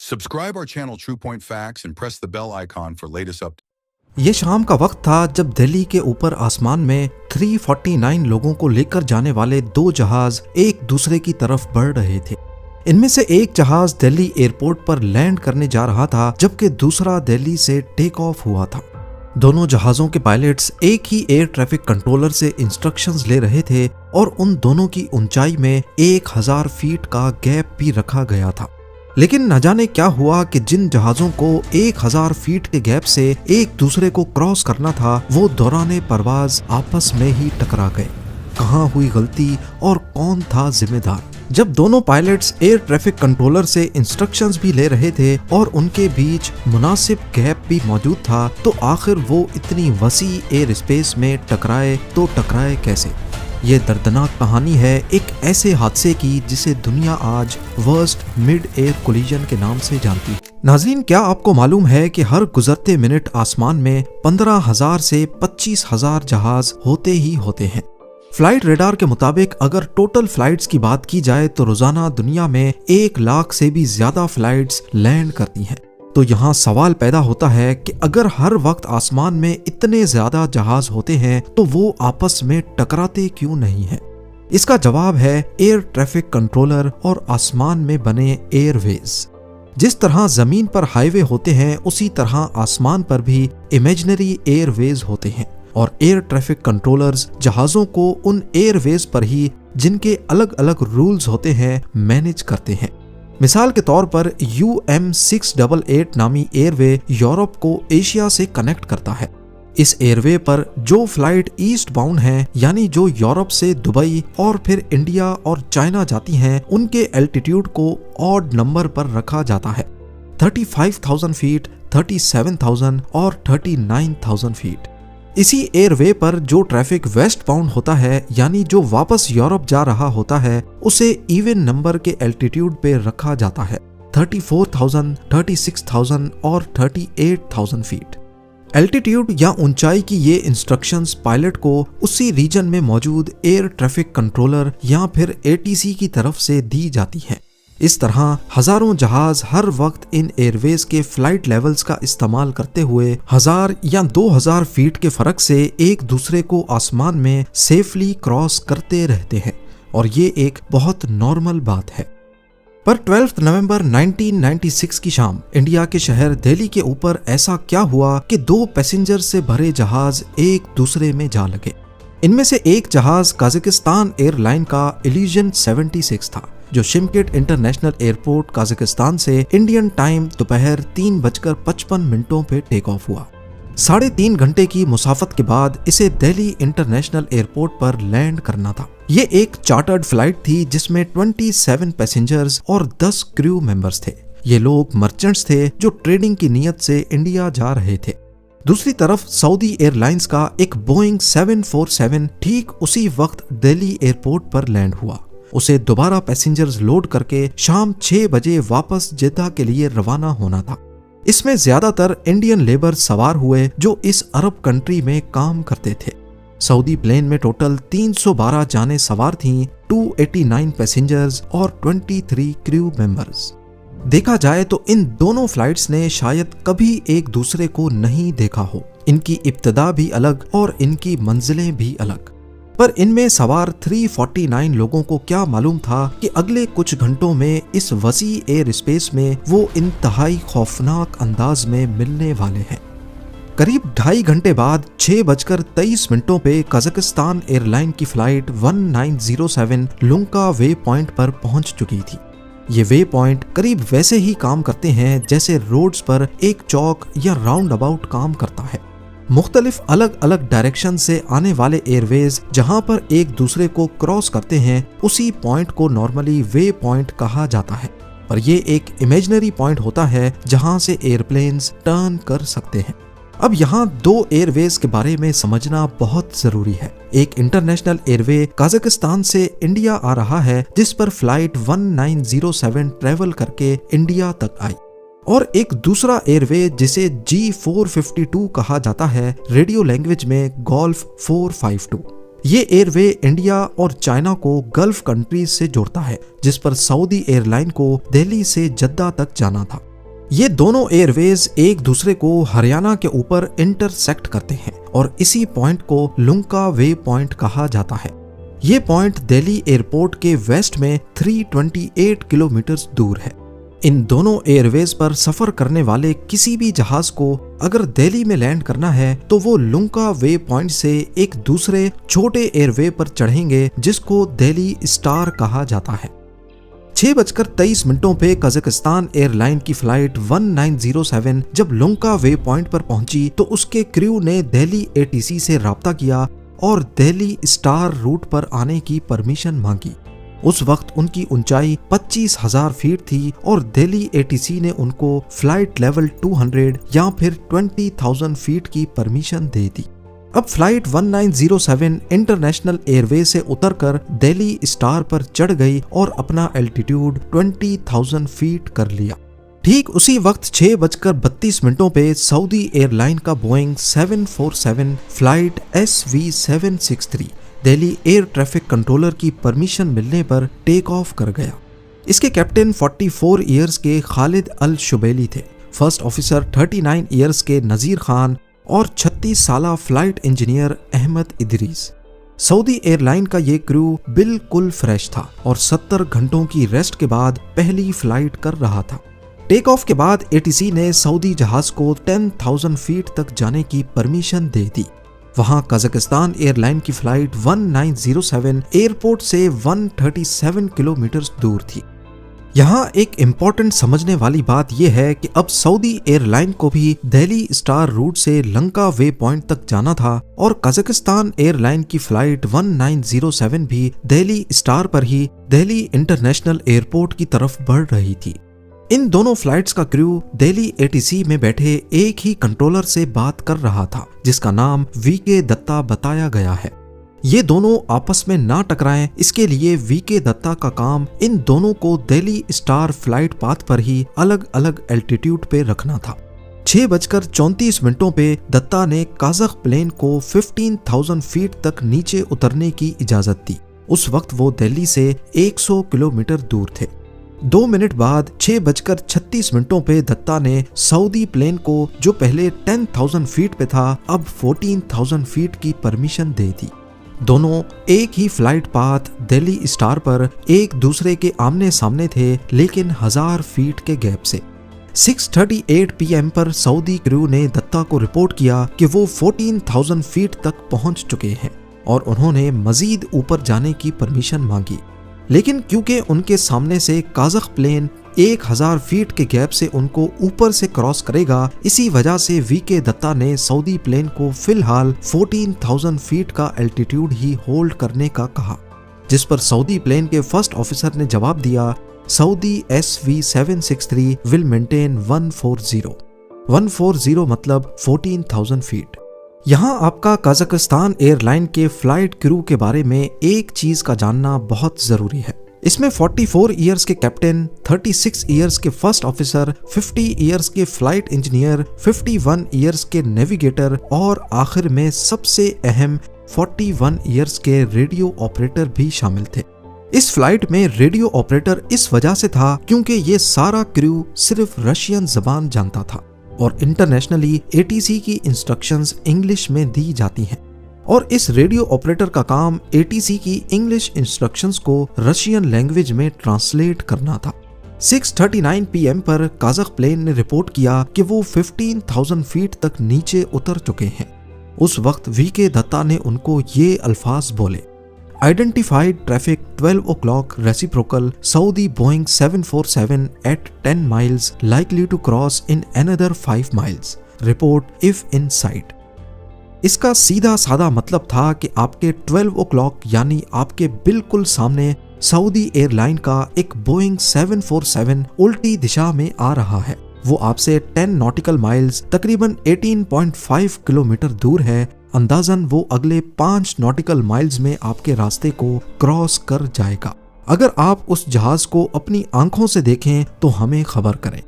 Subscribe our channel True Point Facts and press the bell icon for latest updates. ये शाम का वक्त था जब दिल्ली के ऊपर आसमान में 349 लोगों को लेकर जाने वाले दो जहाज एक दूसरे की तरफ बढ़ रहे थे। इनमें से एक जहाज दिल्ली एयरपोर्ट पर लैंड करने जा रहा था, जबकि दूसरा दिल्ली से टेक ऑफ हुआ था। दोनों जहाजों के पायलट्स एक ही एयर ट्रैफिक कंट्रोलर से इंस्ट्रक्शंस ले रहे थे और उन दोनों की ऊंचाई में 1000 फीट का गैप भी रखा गया था। लेकिन न जाने क्या हुआ कि जिन जहाजों को 1000 फीट के गैप से एक दूसरे को क्रॉस करना था, वो दौराने परवाज आपस में ही टकरा गए। कहाँ हुई गलती और कौन था जिम्मेदार? जब दोनों पायलट्स एयर ट्रैफिक कंट्रोलर से इंस्ट्रक्शंस भी ले रहे थे और उनके बीच मुनासिब गैप भी मौजूद था, तो आखिर वो इतनी वसी एयर स्पेस में टकराए तो टकराए कैसे? ये दर्दनाक कहानी है एक ऐसे हादसे की जिसे दुनिया आज वर्स्ट मिड एयर कोलिजन के नाम से जानती है। नाज़रीन, क्या आपको मालूम है कि हर गुजरते मिनट आसमान में 15,000 से 25,000 जहाज होते ही होते हैं। फ्लाइट रेडार के मुताबिक अगर टोटल फ्लाइट्स की बात की जाए तो रोजाना दुनिया में 1 लाख से भी ज्यादा फ्लाइट्स लैंड करती हैं। तो यहाँ सवाल पैदा होता है कि अगर हर वक्त आसमान में इतने ज्यादा जहाज होते हैं तो वो आपस में टकराते क्यों नहीं हैं? इसका जवाब है एयर ट्रैफिक कंट्रोलर और आसमान में बने एयरवेज। जिस तरह जमीन पर हाईवे होते हैं, उसी तरह आसमान पर भी इमेजिनरी एयरवेज होते हैं और एयर ट्रैफिक कंट्रोलर्स जहाजों को उन एयरवेज पर ही, जिनके अलग अलग रूल्स होते हैं, मैनेज करते हैं। मिसाल के तौर पर UM688 नामी एयरवे यूरोप को एशिया से कनेक्ट करता है। इस एयरवे पर जो फ्लाइट ईस्ट बाउंड है, यानी जो यूरोप से दुबई और फिर इंडिया और चाइना जाती हैं, उनके एल्टीट्यूड को ऑड नंबर पर रखा जाता है। 35,000 फीट, 37,000 और 39,000 फीट। इसी एयरवे पर जो ट्रैफिक वेस्ट बाउंड होता है, यानी जो वापस यूरोप जा रहा होता है, उसे इवन नंबर के एल्टीट्यूड पे रखा जाता है। 34,000, 36,000 और 38,000 फीट। एल्टीट्यूड या ऊंचाई की ये इंस्ट्रक्शंस पायलट को उसी रीजन में मौजूद एयर ट्रैफिक कंट्रोलर या फिर ATC की तरफ से दी जाती हैं। इस तरह हजारों जहाज हर वक्त इन एयरवेज के फ्लाइट लेवल्स का इस्तेमाल करते हुए 1000 या 2000 फीट के फर्क से एक दूसरे को आसमान में सेफली क्रॉस करते रहते हैं, और ये एक बहुत नॉर्मल बात है। पर 12 नवंबर 1996 की शाम इंडिया के शहर दिल्ली के ऊपर ऐसा क्या हुआ कि 2 पैसेंजर से भरे जहाज एक दूसरे में जा लगे। इनमें से एक जहाज कजाकिस्तान एयरलाइन का इल्यूजन 76 था, जो शिमकिट इंटरनेशनल एयरपोर्ट कजाकिस्तान से इंडियन टाइम दोपहर 3:55 पे टेक ऑफ हुआ। 3.5 घंटे की मुसाफत के बाद इसे दिल्ली इंटरनेशनल एयरपोर्ट पर लैंड करना था। ये एक चार्टर्ड फ्लाइट थी जिसमें 27 पैसेंजर्स और 10 क्रू मेंबर्स थे। ये लोग मर्चेंट्स थे जो ट्रेडिंग की नीयत से इंडिया जा रहे थे। दूसरी तरफ सऊदी एयरलाइंस का एक बोइंग 747 ठीक उसी वक्त दिल्ली एयरपोर्ट पर लैंड हुआ। उसे दोबारा पैसेंजर्स लोड करके शाम 6 बजे वापस जेद्दा के लिए रवाना होना था। इसमें ज्यादातर इंडियन लेबर सवार हुए जो इस अरब कंट्री में काम करते थे। सऊदी प्लेन में टोटल 312 जाने सवार थीं, 289 पैसेंजर्स और 23 क्रू मेंबर्स। देखा जाए तो इन दोनों फ्लाइट्स ने शायद कभी एक दूसरे को नहीं देखा हो। इनकी इब्तिदा भी अलग और इनकी मंजिलें भी अलग। पर इनमें सवार 349 लोगों को क्या मालूम था कि अगले कुछ घंटों में इस वसी एयर स्पेस में वो इंतहाई खौफनाक अंदाज में मिलने वाले हैं। करीब 2.5 घंटे बाद 6:23 पे कजाकिस्तान एयरलाइन की फ्लाइट 1907 लुंका वे पॉइंट पर पहुंच चुकी थी। ये वे पॉइंट करीब वैसे ही काम करते हैं जैसे रोड्स पर एक चौक या राउंड अबाउट काम करता है। मुख्तलिफ अलग अलग डायरेक्शन से आने वाले एयरवेज जहां पर एक दूसरे को क्रॉस करते हैं, उसी पॉइंट को नॉर्मली वे पॉइंट कहा जाता है। पर यह एक इमेजिनरी पॉइंट होता है जहां से एयरप्लेन्स टर्न कर सकते हैं। अब यहाँ 2 एयरवेज के बारे में समझना बहुत जरूरी है। एक इंटरनेशनल एयरवे कजाकिस्तान से इंडिया आ रहा है, जिस पर फ्लाइट 1907 ट्रेवल करके इंडिया तक आई, और एक दूसरा एयरवे जिसे G452 कहा जाता है, रेडियो लैंग्वेज में गोल्फ 452। ये एयरवे इंडिया और चाइना को गल्फ कंट्रीज से जोड़ता है, जिस पर सऊदी एयरलाइन को दिल्ली से जद्दा तक जाना था। ये दोनों एयरवेज एक दूसरे को हरियाणा के ऊपर इंटरसेक्ट करते हैं और इसी पॉइंट को लुंका वे पॉइंट कहा जाता है। ये पॉइंट दिल्ली एयरपोर्ट के वेस्ट में 328 किलोमीटर दूर है। इन दोनों एयरवेज पर सफर करने वाले किसी भी जहाज को अगर दिल्ली में लैंड करना है तो वो लुंका वे पॉइंट से एक दूसरे छोटे एयरवे पर चढ़ेंगे जिसको दिल्ली स्टार कहा जाता है। 6:23 पे कजाकिस्तान एयरलाइन की फ्लाइट 1907 जब लुंका वे पॉइंट पर पहुंची तो उसके क्रू ने दिल्ली एटीसी से राब्ता किया और दिल्ली स्टार रूट पर आने की परमिशन मांगी। उस वक्त उनकी ऊंचाई 25,000 फीट थी और दिल्ली एटीसी ने उनको फ्लाइट लेवल 200 या फिर 20,000 फीट की परमिशन दे दी। अब फ्लाइट 1907 इंटरनेशनल एयरवे से उतरकर दिल्ली स्टार पर चढ़ गई और अपना एल्टीट्यूड 20,000 फीट कर लिया। ठीक उसी वक्त 6:32 पे सऊदी एयरलाइन का Boeing 747 flight SV763 Delhi air traffic controller की परमिशन मिलने पर टेक ऑफ कर गया। इसके कैप्टन 44 इयर्स के खालिद अल शुबैली थे, फर्स्ट ऑफिसर 39 इयर्स के नजीर खान और 36 साला flight engineer Ahmed Idris. Saudi airline का ये क्रू बिल्कुल फ्रेश था और 70 घंटों की रेस्ट के बाद पहली फ्लाइट कर रहा था। टेक ऑफ के बाद एटीसी ने सऊदी जहाज को 10,000 फीट तक जाने की परमिशन दे दी। वहां कजाकिस्तान एयरलाइन की फ्लाइट 1907 एयरपोर्ट से 137 किलोमीटर दूर थी। यहाँ एक इम्पोर्टेंट समझने वाली बात यह है कि अब सऊदी एयरलाइन को भी दिल्ली स्टार रूट से लंका वे पॉइंट तक जाना था और कजाकिस्तान एयरलाइन की फ्लाइट 1907 भी दिल्ली स्टार पर ही दिल्ली इंटरनेशनल एयरपोर्ट की तरफ बढ़ रही थी। इन दोनों फ्लाइट्स का क्रू दिल्ली एटीसी में बैठे एक ही कंट्रोलर से बात कर रहा था जिसका नाम वीके दत्ता बताया गया है। ये दोनों आपस में ना टकराएं, इसके लिए वीके दत्ता का काम इन दोनों को दिल्ली स्टार फ्लाइट पाथ पर ही अलग अलग एल्टीट्यूड पे रखना था। 6:34 पे दत्ता ने काजक प्लेन को 15,000 फीट तक नीचे उतरने की इजाजत दी। उस वक्त वो दिल्ली से 100 किलोमीटर दूर थे। 2 मिनट बाद 6:36 पे दत्ता ने सऊदी प्लेन को जो पहले 10,000 फीट पे था अब 14,000 फीट की परमिशन दे दी। दोनों एक ही फ्लाइट पाथ दिल्ली स्टार पर एक दूसरे के आमने सामने थे लेकिन 1000 फीट के गैप से। 6:38 PM पर सऊदी क्रू ने दत्ता को रिपोर्ट किया कि वो 14,000 फीट तक पहुंच चुके हैं और उन्होंने मजीद ऊपर जाने की परमिशन मांगी, लेकिन क्योंकि उनके सामने से काजक प्लेन 1000 फीट के गैप से उनको ऊपर से क्रॉस करेगा, इसी वजह से वीके दत्ता ने सऊदी प्लेन को फिलहाल 14,000 फीट का एल्टीट्यूड ही होल्ड करने का कहा, जिस पर सऊदी प्लेन के फर्स्ट ऑफिसर ने जवाब दिया सऊदी SV763 विल मेंटेन 140 मतलब 14,000 फीट। यहाँ आपका कजाकिस्तान एयरलाइन के फ्लाइट क्रू के बारे में एक चीज का जानना बहुत जरूरी है। इसमें 44 इयर्स के कैप्टन, 36 इयर्स के फर्स्ट ऑफिसर, 50 इयर्स के फ्लाइट इंजीनियर, 51 इयर्स के नेविगेटर और आखिर में सबसे अहम 41 इयर्स के रेडियो ऑपरेटर भी शामिल थे। इस फ्लाइट में रेडियो ऑपरेटर इस वजह से था क्योंकि ये सारा क्रू सिर्फ रशियन जबान जानता था और इंटरनेशनली एटीसी की इंस्ट्रक्शंस इंग्लिश में दी जाती हैं और इस रेडियो ऑपरेटर का काम एटीसी की इंग्लिश इंस्ट्रक्शंस को रशियन लैंग्वेज में ट्रांसलेट करना था। 6:39 PM पर काजक प्लेन ने रिपोर्ट किया कि वो 15,000 फीट तक नीचे उतर चुके हैं। उस वक्त वीके दत्ता ने उनको ये अल्फाज बोले, identified traffic 12 o'clock reciprocal Saudi Boeing 747 at 10 miles likely to cross in another 5 miles report if in site. इसका सीधा साधा मतलब था कि आपके 12 o'clock यानी आपके बिल्कुल सामने सऊदी एयरलाइन का एक बोइंग 747 उल्टी दिशा में आ रहा है। वो आपसे 10 नॉटिकल माइल्स तकरीबन 18.5 किलोमीटर दूर है। अंदाजन वो अगले 5 नॉटिकल माइल्स में आपके रास्ते को क्रॉस कर जाएगा। अगर आप उस जहाज को अपनी आंखों से देखें तो हमें खबर करें।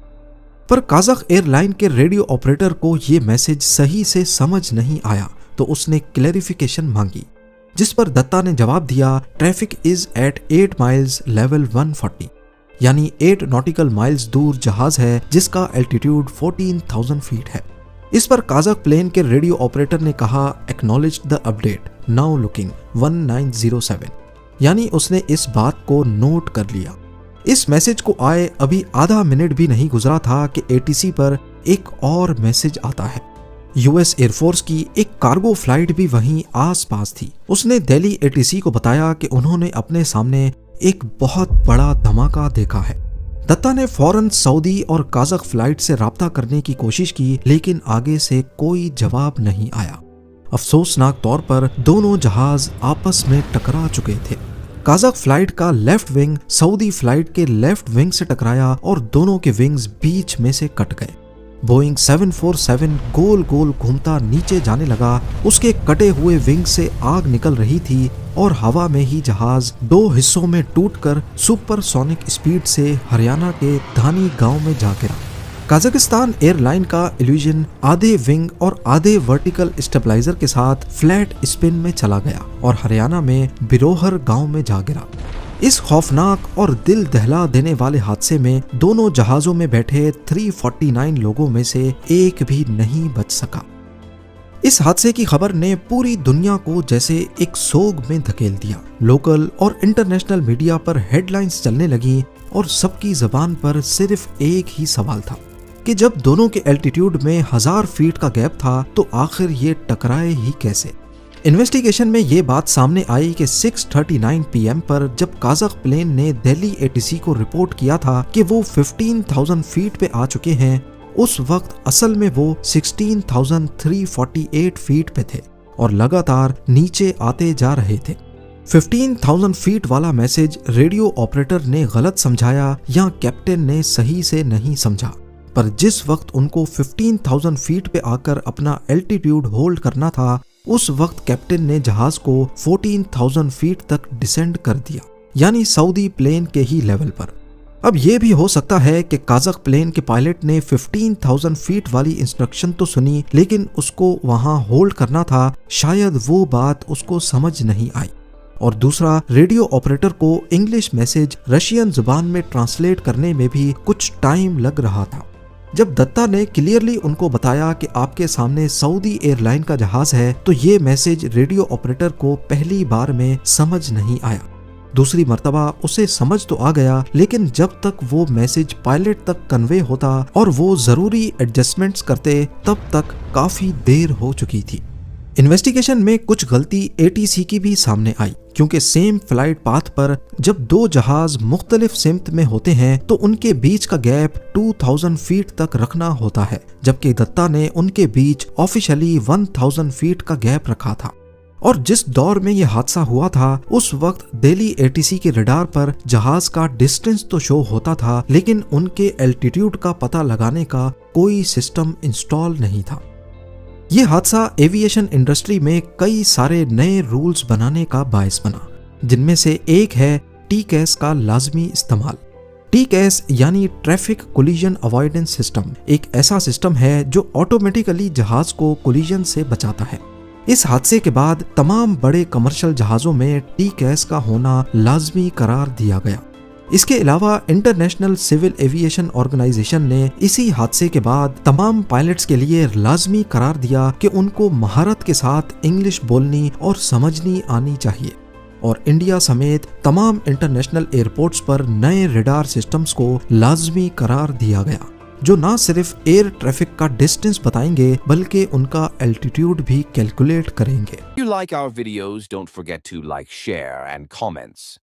पर काजक एयरलाइन के रेडियो ऑपरेटर को ये मैसेज सही से समझ नहीं आया तो उसने क्लैरिफिकेशन मांगी, जिस पर दत्ता ने जवाब दिया traffic is at 8 miles level 140, यानी 8 नॉटिकल माइल्स दूर जहाज है जिसका एल्टीट्यूड 14,000 फीट है। इस पर काज़क प्लेन के रेडियो ऑपरेटर ने कहा, acknowledge the update, now looking 1907, यानी उसने इस बात को नोट कर लिया। इस मैसेज को आए अभी आधा मिनट भी नहीं गुजरा था कि एटीसी पर एक और मैसेज आता है। यूएस एयरफोर्स की एक कार्गो फ्लाइट भी वहीं आसपास थी। उसने दिल्ली एटीसी को बताया कि उन्होंने अपने सामने एक बहुत बड़ा धमाका देखा है। दत्ता ने फौरन सऊदी और काज़क फ्लाइट से राब्ता करने की कोशिश की, लेकिन आगे से कोई जवाब नहीं आया। अफसोसनाक तौर पर दोनों जहाज आपस में टकरा चुके थे। काज़क फ्लाइट का लेफ्ट विंग सऊदी फ्लाइट के लेफ्ट विंग से टकराया और दोनों के विंग्स बीच में से कट गए। बोइंग 747 गोल गोल घूमता नीचे जाने लगा। उसके कटे हुए विंग से आग निकल रही थी और हवा में ही जहाज 2 हिस्सों में टूटकर सुपरसोनिक स्पीड से हरियाणा के धानी गांव में जा गिरा। कजाकिस्तान एयरलाइन का इल्यूजन आधे विंग और आधे वर्टिकल स्टेबलाइजर के साथ फ्लैट स्पिन में चला गया और हरियाणा में बिरोहर गांव में जा गिरा। इस खौफनाक और दिल दहला देने वाले हादसे में दोनों जहाजों में बैठे 349 लोगों में से एक भी नहीं बच सका। इस हादसे की खबर ने पूरी दुनिया को जैसे एक सोग में धकेल दिया। लोकल और इंटरनेशनल मीडिया पर हेडलाइंस चलने लगी और सबकी जबान पर सिर्फ एक ही सवाल था कि जब दोनों के एल्टीट्यूड में 1000 फीट का गैप था तो आखिर ये टकराए ही कैसे। इन्वेस्टिगेशन में ये बात सामने आई कि 6:39 PM पर जब काज़क प्लेन ने दिल्ली एटीसी को रिपोर्ट किया था कि वो 15,000 फीट पे आ चुके हैं, उस वक्त असल में वो 16,348 फीट पे थे और लगातार नीचे आते जा रहे थे। 15,000 फीट वाला मैसेज रेडियो ऑपरेटर ने गलत समझाया या कैप्टन ने सही से नहीं समझा, पर जिस वक्त उनको 15,000 फीट पे आकर अपना एल्टीट्यूड होल्ड करना था, उस वक्त कैप्टन ने जहाज को 14,000 फीट तक डिसेंड कर दिया, यानी सऊदी प्लेन के ही लेवल पर। अब यह भी हो सकता है कि काज़क प्लेन के पायलट ने 15,000 फीट वाली इंस्ट्रक्शन तो सुनी, लेकिन उसको वहां होल्ड करना था, शायद वो बात उसको समझ नहीं आई। और दूसरा, रेडियो ऑपरेटर को इंग्लिश मैसेज रशियन जुबान में ट्रांसलेट करने में भी कुछ टाइम लग रहा था। जब दत्ता ने क्लियरली उनको बताया कि आपके सामने सऊदी एयरलाइन का जहाज है, तो ये मैसेज रेडियो ऑपरेटर को पहली बार में समझ नहीं आया। दूसरी मर्तबा उसे समझ तो आ गया, लेकिन जब तक वो मैसेज पायलट तक कन्वे होता और वो जरूरी एडजस्टमेंट्स करते, तब तक काफी देर हो चुकी थी। इन्वेस्टिगेशन में कुछ गलती एटीसी की भी सामने आई, क्योंकि सेम फ्लाइट पाथ पर जब दो जहाज मुख्तलिफ सिमत में होते हैं तो उनके बीच का गैप 2000 फीट तक रखना होता है, जबकि दत्ता ने उनके बीच ऑफिशियली 1000 फीट का गैप रखा था। और जिस दौर में यह हादसा हुआ था, उस वक्त दिल्ली एटीसी के रडार पर जहाज का डिस्टेंस तो शो होता था, लेकिन उनके एल्टीट्यूड का पता लगाने का कोई सिस्टम इंस्टॉल नहीं था। यह हादसा एविएशन इंडस्ट्री में कई सारे नए रूल्स बनाने का बायस बना, जिनमें से एक है टीकैस का लाजमी इस्तेमाल। टीकैस यानी ट्रैफिक कोलिजन अवॉइडेंस सिस्टम एक ऐसा सिस्टम है जो ऑटोमेटिकली जहाज को कोलिजन से बचाता है। इस हादसे के बाद तमाम बड़े कमर्शियल जहाजों में टीकैस का होना लाजमी करार दिया गया। इसके अलावा इंटरनेशनल सिविल एविएशन ऑर्गेनाइजेशन ने इसी हादसे के बाद तमाम पायलट्स के लिए लाजमी करार दिया कि उनको महारत के साथ इंग्लिश बोलनी और समझनी आनी चाहिए। और इंडिया समेत तमाम इंटरनेशनल एयरपोर्ट्स पर नए रडार सिस्टम्स को लाजमी करार दिया गया, जो न सिर्फ एयर ट्रैफिक का डिस्टेंस बताएंगे बल्कि उनका एल्टीट्यूड भी कैलकुलेट करेंगे। If you like our videos, don't forget to like, share and comments.